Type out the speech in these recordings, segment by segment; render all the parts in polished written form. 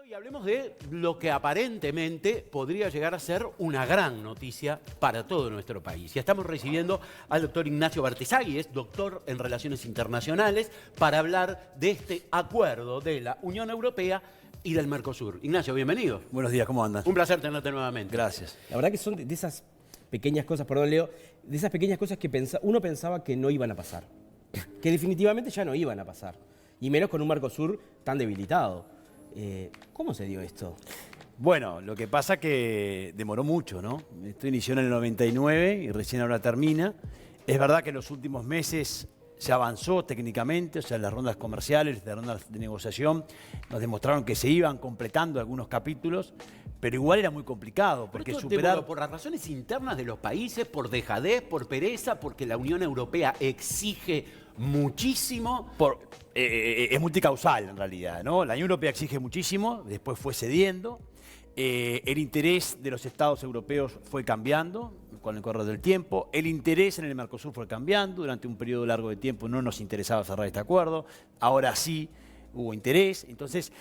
Y hablemos de lo que aparentemente podría llegar a ser una gran noticia para todo nuestro país. Y estamos recibiendo al doctor Ignacio Bartesagui, es doctor en Relaciones Internacionales, para hablar de este acuerdo de la Unión Europea y del Mercosur. Ignacio, bienvenido. Buenos días, ¿cómo andas? Un placer tenerte nuevamente. Gracias. La verdad que son de esas pequeñas cosas, perdón Leo, de esas pequeñas cosas que uno pensaba que no iban a pasar. Que definitivamente ya no iban a pasar. Y menos con un Mercosur tan debilitado. ¿Cómo se dio esto? Bueno, lo que pasa que demoró mucho, ¿no? Esto inició en el 99 y recién ahora termina. Es verdad que en los últimos meses se avanzó técnicamente, o sea, las rondas comerciales, las rondas de negociación nos demostraron que se iban completando algunos capítulos, pero igual era muy complicado, porque superar... Por las razones internas de los países, por dejadez, por pereza, porque la Unión Europea exige muchísimo. Es multicausal en realidad, ¿no? La Unión Europea exige muchísimo, después fue cediendo. El interés de los estados europeos fue cambiando con el correr del tiempo. El interés en el Mercosur fue cambiando. Durante un periodo largo de tiempo no nos interesaba cerrar este acuerdo. Ahora sí hubo interés. Entonces,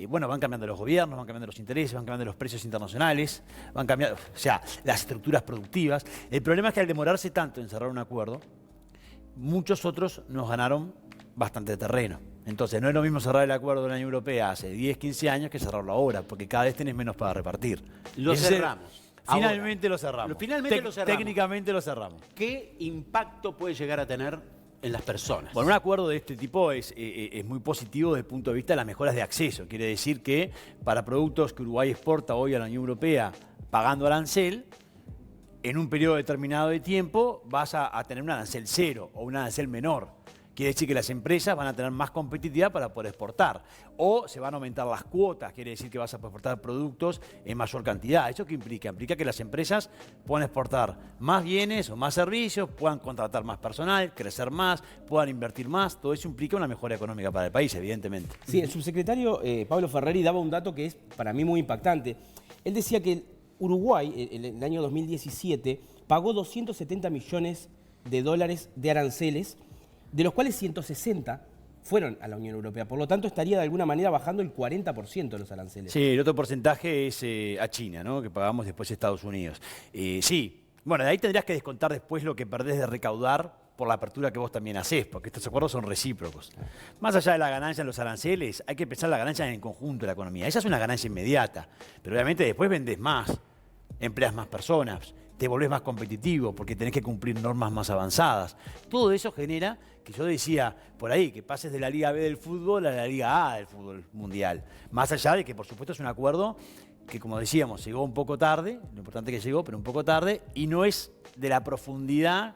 bueno, van cambiando los gobiernos, van cambiando los intereses, van cambiando los precios internacionales, van cambiando, o sea, las estructuras productivas. El problema es que al demorarse tanto en cerrar un acuerdo, muchos otros nos ganaron bastante terreno. Entonces, no es lo mismo cerrar el acuerdo de la Unión Europea hace 10, 15 años que cerrarlo ahora, porque cada vez tenés menos para repartir. Lo cerramos. Finalmente lo cerramos. Finalmente lo cerramos. Técnicamente lo cerramos. ¿Qué impacto puede llegar a tener en las personas? Bueno, un acuerdo de este tipo es muy positivo desde el punto de vista de las mejoras de acceso. Quiere decir que para productos que Uruguay exporta hoy a la Unión Europea pagando arancel, en un periodo determinado de tiempo vas a tener un arancel cero o un arancel menor. Quiere decir que las empresas van a tener más competitividad para poder exportar. O se van a aumentar las cuotas, quiere decir que vas a poder exportar productos en mayor cantidad. ¿Eso qué implica? Implica que las empresas puedan exportar más bienes o más servicios, puedan contratar más personal, crecer más, puedan invertir más. Todo eso implica una mejora económica para el país, evidentemente. Sí, el subsecretario Pablo Ferreri daba un dato que es para mí muy impactante. Él decía que Uruguay, en el año 2017, pagó 270 millones de dólares de aranceles, de los cuales 160 fueron a la Unión Europea. Por lo tanto, estaría de alguna manera bajando el 40% de los aranceles. Sí, el otro porcentaje es a China, ¿no? Que pagamos después a Estados Unidos. Sí, bueno, de ahí tendrías que descontar después lo que perdés de recaudar por la apertura que vos también hacés, porque estos acuerdos son recíprocos. Más allá de la ganancia en los aranceles, hay que pensar la ganancia en el conjunto de la economía. Esa es una ganancia inmediata, pero obviamente después vendés más, empleas más personas, te volvés más competitivo porque tenés que cumplir normas más avanzadas. Todo eso genera, que yo decía por ahí, que pases de la Liga B del fútbol a la Liga A del fútbol mundial. Más allá de que, por supuesto, es un acuerdo que, como decíamos, llegó un poco tarde, lo importante es que llegó, pero un poco tarde, y no es de la profundidad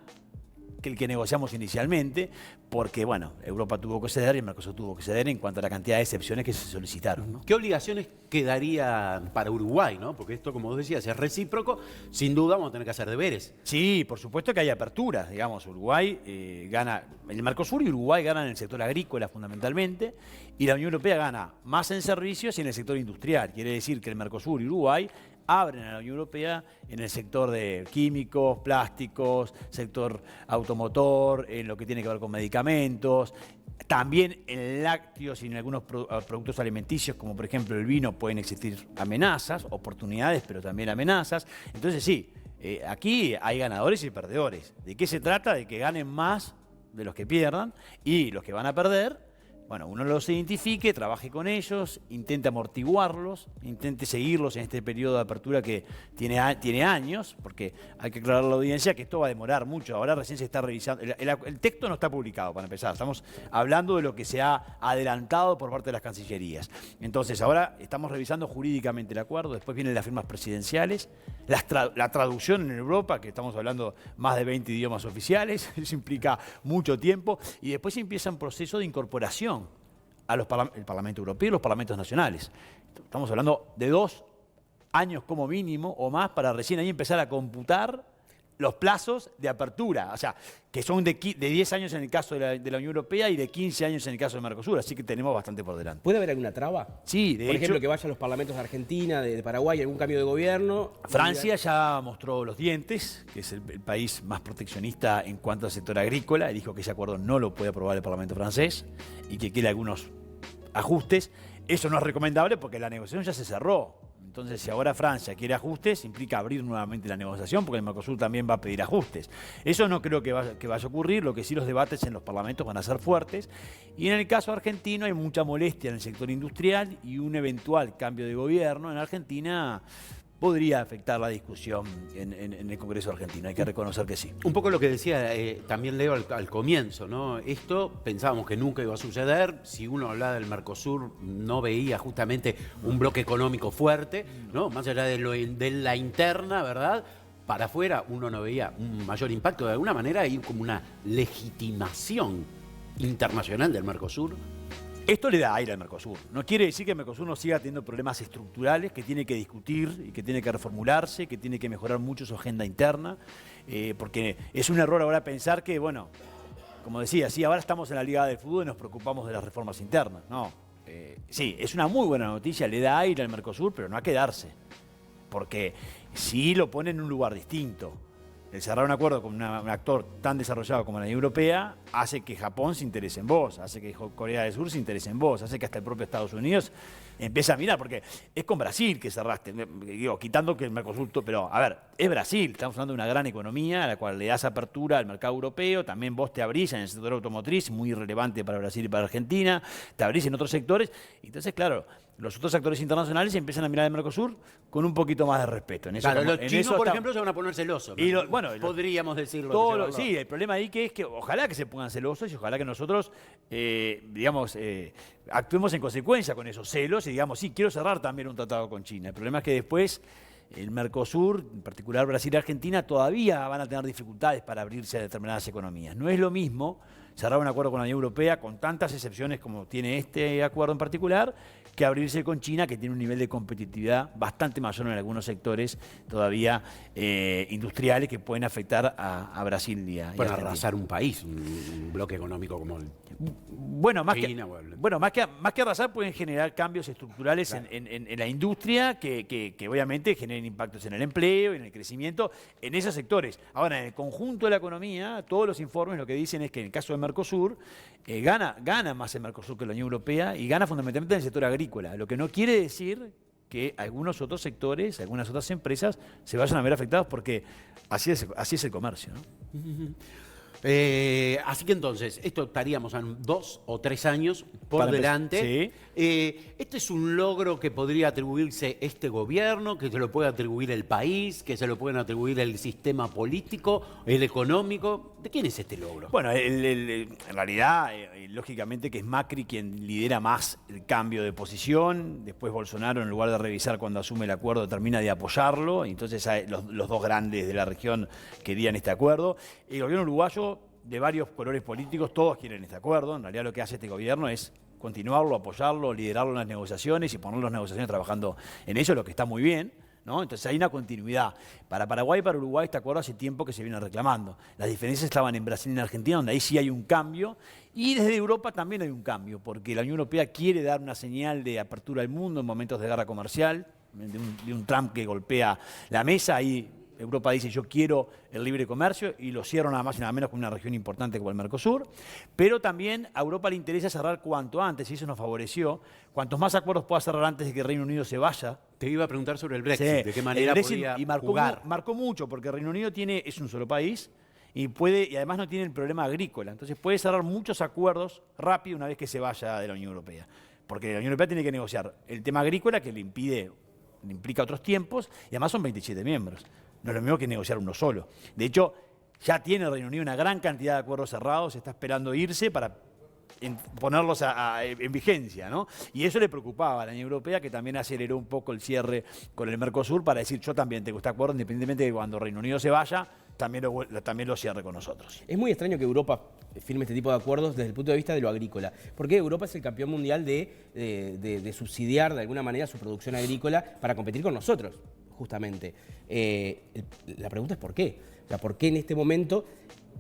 que el que negociamos inicialmente, porque, bueno, Europa tuvo que ceder y el Mercosur tuvo que ceder en cuanto a la cantidad de excepciones que se solicitaron, ¿no? ¿Qué obligaciones quedaría para Uruguay, ¿no? Porque esto, como vos decías, es recíproco. Sin duda vamos a tener que hacer deberes. Sí, por supuesto que hay aperturas. Digamos, Uruguay gana, el Mercosur y Uruguay ganan en el sector agrícola fundamentalmente, y la Unión Europea gana más en servicios y en el sector industrial. Quiere decir que el Mercosur y Uruguay abren a la Unión Europea en el sector de químicos, plásticos, sector automotor, en lo que tiene que ver con medicamentos, también en lácteos y en algunos productos alimenticios, como por ejemplo el vino, pueden existir amenazas, oportunidades, pero también amenazas. Entonces sí, aquí hay ganadores y perdedores. ¿De qué se trata? De que ganen más de los que pierdan, y los que van a perder, bueno, uno los identifique, trabaje con ellos, intente amortiguarlos, intente seguirlos en este periodo de apertura que tiene años, porque hay que aclarar a la audiencia que esto va a demorar mucho. Ahora recién se está revisando. El texto no está publicado, para empezar. Estamos hablando de lo que se ha adelantado por parte de las cancillerías. Entonces, ahora estamos revisando jurídicamente el acuerdo, después vienen las firmas presidenciales, la traducción en Europa, que estamos hablando más de 20 idiomas oficiales, eso implica mucho tiempo, y después empieza un proceso de incorporación al Parlamento Europeo y los parlamentos nacionales. Estamos hablando de 2 años como mínimo o más para recién ahí empezar a computar los plazos de apertura, o sea, que son de 10 años en el caso de la Unión Europea y de 15 años en el caso de Mercosur, así que tenemos bastante por delante. ¿Puede haber alguna traba? Sí, Por ejemplo, que vaya a los parlamentos de Argentina, de Paraguay, algún cambio de gobierno. Francia ya mostró los dientes, que es el país más proteccionista en cuanto al sector agrícola, y dijo que ese acuerdo no lo puede aprobar el Parlamento francés y que quiere algunos ajustes. Eso no es recomendable porque la negociación ya se cerró. Entonces, si ahora Francia quiere ajustes, implica abrir nuevamente la negociación, porque el Mercosur también va a pedir ajustes. Eso no creo que vaya a ocurrir, lo que sí los debates en los parlamentos van a ser fuertes. Y en el caso argentino hay mucha molestia en el sector industrial y un eventual cambio de gobierno en Argentina podría afectar la discusión en el Congreso argentino. Hay que reconocer que sí. Un poco lo que decía también Leo al comienzo, ¿no? Esto pensábamos que nunca iba a suceder. Si uno hablaba del Mercosur, no veía justamente un bloque económico fuerte, ¿no? Más allá de la interna, ¿verdad? Para afuera uno no veía un mayor impacto. De alguna manera hay como una legitimación internacional del Mercosur. Esto le da aire al Mercosur. No quiere decir que el Mercosur no siga teniendo problemas estructurales que tiene que discutir y que tiene que reformularse, que tiene que mejorar mucho su agenda interna, porque es un error ahora pensar que, bueno, como decía, sí, ahora estamos en la Liga del Fútbol y nos preocupamos de las reformas internas. No, sí, es una muy buena noticia, le da aire al Mercosur, pero no a quedarse, porque sí lo pone en un lugar distinto. El cerrar un acuerdo con un actor tan desarrollado como la Unión Europea hace que Japón se interese en vos, hace que Corea del Sur se interese en vos, hace que hasta el propio Estados Unidos empiece a mirar, porque es con Brasil que cerraste, digo, quitando que el Mercosur, pero a ver, es Brasil, estamos hablando de una gran economía a la cual le das apertura al mercado europeo, también vos te abrís en el sector automotriz, muy relevante para Brasil y para Argentina, te abrís en otros sectores, entonces claro, los otros actores internacionales empiezan a mirar el Mercosur con un poquito más de respeto. En eso, Claro, los en chinos, eso por está- ejemplo, se van a poner celosos. Y bueno, podríamos decirlo. todo llevarlo. sí, el problema ahí que es que ojalá que se pongan celosos y ojalá que nosotros, actuemos en consecuencia con esos celos y digamos, sí, quiero cerrar también un tratado con China. El problema es que después el Mercosur, en particular Brasil y Argentina, todavía van a tener dificultades para abrirse a determinadas economías. No es lo mismo cerrar un acuerdo con la Unión Europea con tantas excepciones como tiene este acuerdo en particular, que abrirse con China, que tiene un nivel de competitividad bastante mayor en algunos sectores todavía industriales que pueden afectar a Brasil y a Bueno, Argentina. arrasar un país, un bloque económico como el Bueno, China, más que arrasar pueden generar cambios estructurales en la industria que obviamente generen impactos en el empleo, en el crecimiento, en esos sectores. Ahora, en el conjunto de la economía, todos los informes lo que dicen es que en el caso de Mercosur, gana más el Mercosur que la Unión Europea y gana fundamentalmente en el sector agrícola, lo que no quiere decir que algunos otros sectores, algunas otras empresas se vayan a ver afectados porque así es el comercio, ¿no? Así que entonces, esto estaríamos en 2 o 3 años por Para delante. sí. ¿Este es un logro que podría atribuirse este gobierno, que se lo puede atribuir el país, que se lo pueden atribuir el sistema político, el económico? ¿De quién es este logro? Bueno, en realidad, lógicamente que es Macri quien lidera más el cambio de posición. Después Bolsonaro, en lugar de revisar cuando asume el acuerdo, termina de apoyarlo. Entonces los dos grandes de la región querían este acuerdo. El gobierno uruguayo, de varios colores políticos, todos quieren este acuerdo. En realidad lo que hace este gobierno es continuarlo, apoyarlo, liderarlo en las negociaciones y poner las negociaciones trabajando en ello, lo que está muy bien, ¿no? Entonces hay una continuidad. Para Paraguay y para Uruguay este acuerdo hace tiempo que se viene reclamando. Las diferencias estaban en Brasil y en Argentina, donde ahí sí hay un cambio. Y desde Europa también hay un cambio, porque la Unión Europea quiere dar una señal de apertura al mundo en momentos de guerra comercial, de un Trump que golpea la mesa. Ahí Europa dice yo quiero el libre comercio y lo cierra nada más y nada menos con una región importante como el Mercosur, pero también a Europa le interesa cerrar cuanto antes y eso nos favoreció. Cuantos más acuerdos pueda cerrar antes de que el Reino Unido se vaya. Te iba a preguntar sobre el Brexit, Sí, de qué manera el Brexit, podía y jugar. marcó mucho porque el Reino Unido es un solo país y además no tiene el problema agrícola, entonces puede cerrar muchos acuerdos rápido una vez que se vaya de la Unión Europea, porque la Unión Europea tiene que negociar el tema agrícola que le implica otros tiempos y además son 27 miembros. No es lo mismo que negociar uno solo. De hecho, ya tiene el Reino Unido una gran cantidad de acuerdos cerrados, está esperando irse para ponerlos en vigencia, ¿no? Y eso le preocupaba a la Unión Europea, que también aceleró un poco el cierre con el Mercosur para decir, yo también tengo este acuerdo, independientemente de que cuando el Reino Unido se vaya, también lo cierre con nosotros. Es muy extraño que Europa firme este tipo de acuerdos desde el punto de vista de lo agrícola, porque Europa es el campeón mundial de subsidiar de alguna manera su producción agrícola para competir con nosotros, justamente. La pregunta es ¿por qué? O sea, ¿por qué en este momento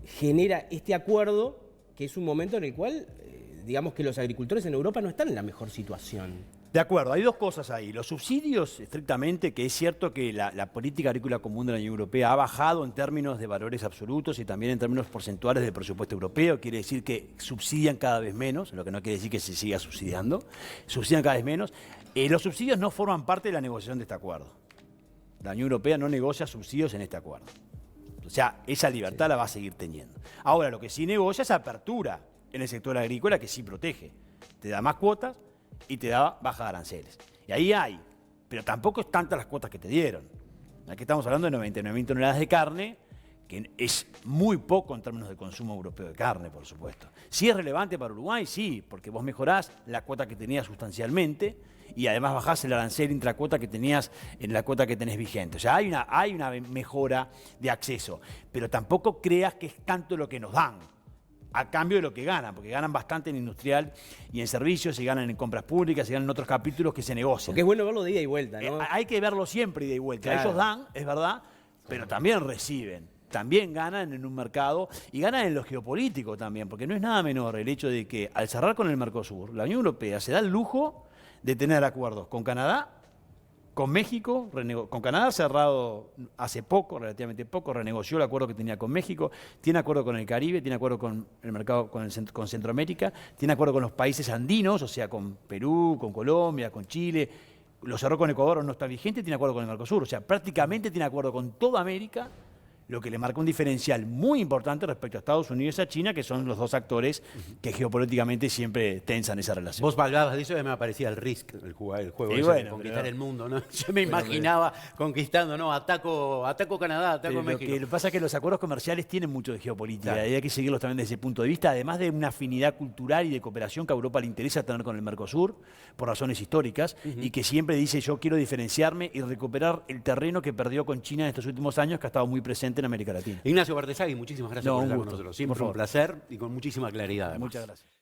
genera este acuerdo, que es un momento en el cual, digamos que los agricultores en Europa no están en la mejor situación? De acuerdo, hay dos cosas ahí. Los subsidios, estrictamente, que es cierto que la política agrícola común de la Unión Europea ha bajado en términos de valores absolutos y también en términos porcentuales del presupuesto europeo. Quiere decir que subsidian cada vez menos, lo que no quiere decir que se siga subsidiando. Subsidian cada vez menos. Los subsidios no forman parte de la negociación de este acuerdo. La Unión Europea no negocia subsidios en este acuerdo. O sea, esa libertad la va a seguir teniendo. Ahora, lo que sí negocia es apertura en el sector agrícola, que sí protege. Te da más cuotas y te da baja de aranceles. Y ahí hay, pero tampoco es tantas las cuotas que te dieron. Aquí estamos hablando de 99.000 toneladas de carne, que es muy poco en términos de consumo europeo de carne, por supuesto. ¿Sí es relevante para Uruguay? Sí, porque vos mejorás la cuota que tenías sustancialmente y además bajás el arancel intracuota que tenías en la cuota que tenés vigente. O sea, hay una mejora de acceso, pero tampoco creas que es tanto lo que nos dan a cambio de lo que ganan, porque ganan bastante en industrial y en servicios, y ganan en compras públicas, y ganan en otros capítulos que se negocian. Porque es bueno verlo de ida y vuelta, ¿no? Hay que verlo siempre de ida y vuelta. Claro. Ellos dan, es verdad, pero también reciben. También ganan en un mercado y ganan en lo geopolítico también, porque no es nada menor el hecho de que al cerrar con el Mercosur, la Unión Europea se da el lujo de tener acuerdos con Canadá, con México, con Canadá cerrado hace poco, relativamente poco, renegoció el acuerdo que tenía con México, tiene acuerdo con el Caribe, tiene acuerdo con el mercado con Centroamérica, tiene acuerdo con los países andinos, o sea, con Perú, con Colombia, con Chile, lo cerró con Ecuador, no está vigente, tiene acuerdo con el Mercosur, o sea, prácticamente tiene acuerdo con toda América, lo que le marca un diferencial muy importante respecto a Estados Unidos y a China, que son los dos actores que geopolíticamente siempre tensan esa relación. Vos hablabas de eso y me aparecía el Risk, el juego Y ese bueno, de conquistar pero- el mundo, ¿no? Yo me imaginaba conquistando, ¿no? Ataco Canadá, ataco Pero México. lo que pasa es que los acuerdos comerciales tienen mucho de geopolítica, Claro. y hay que seguirlos también desde ese punto de vista, además de una afinidad cultural y de cooperación que a Europa le interesa tener con el Mercosur, por razones históricas, y que siempre dice yo quiero diferenciarme y recuperar el terreno que perdió con China en estos últimos años, que ha estado muy presente en América Latina. Ignacio Bartesagui, muchísimas gracias No, por un estar con gusto. nosotros. Siempre Por un favor. placer y con muchísima claridad. Además. Muchas gracias.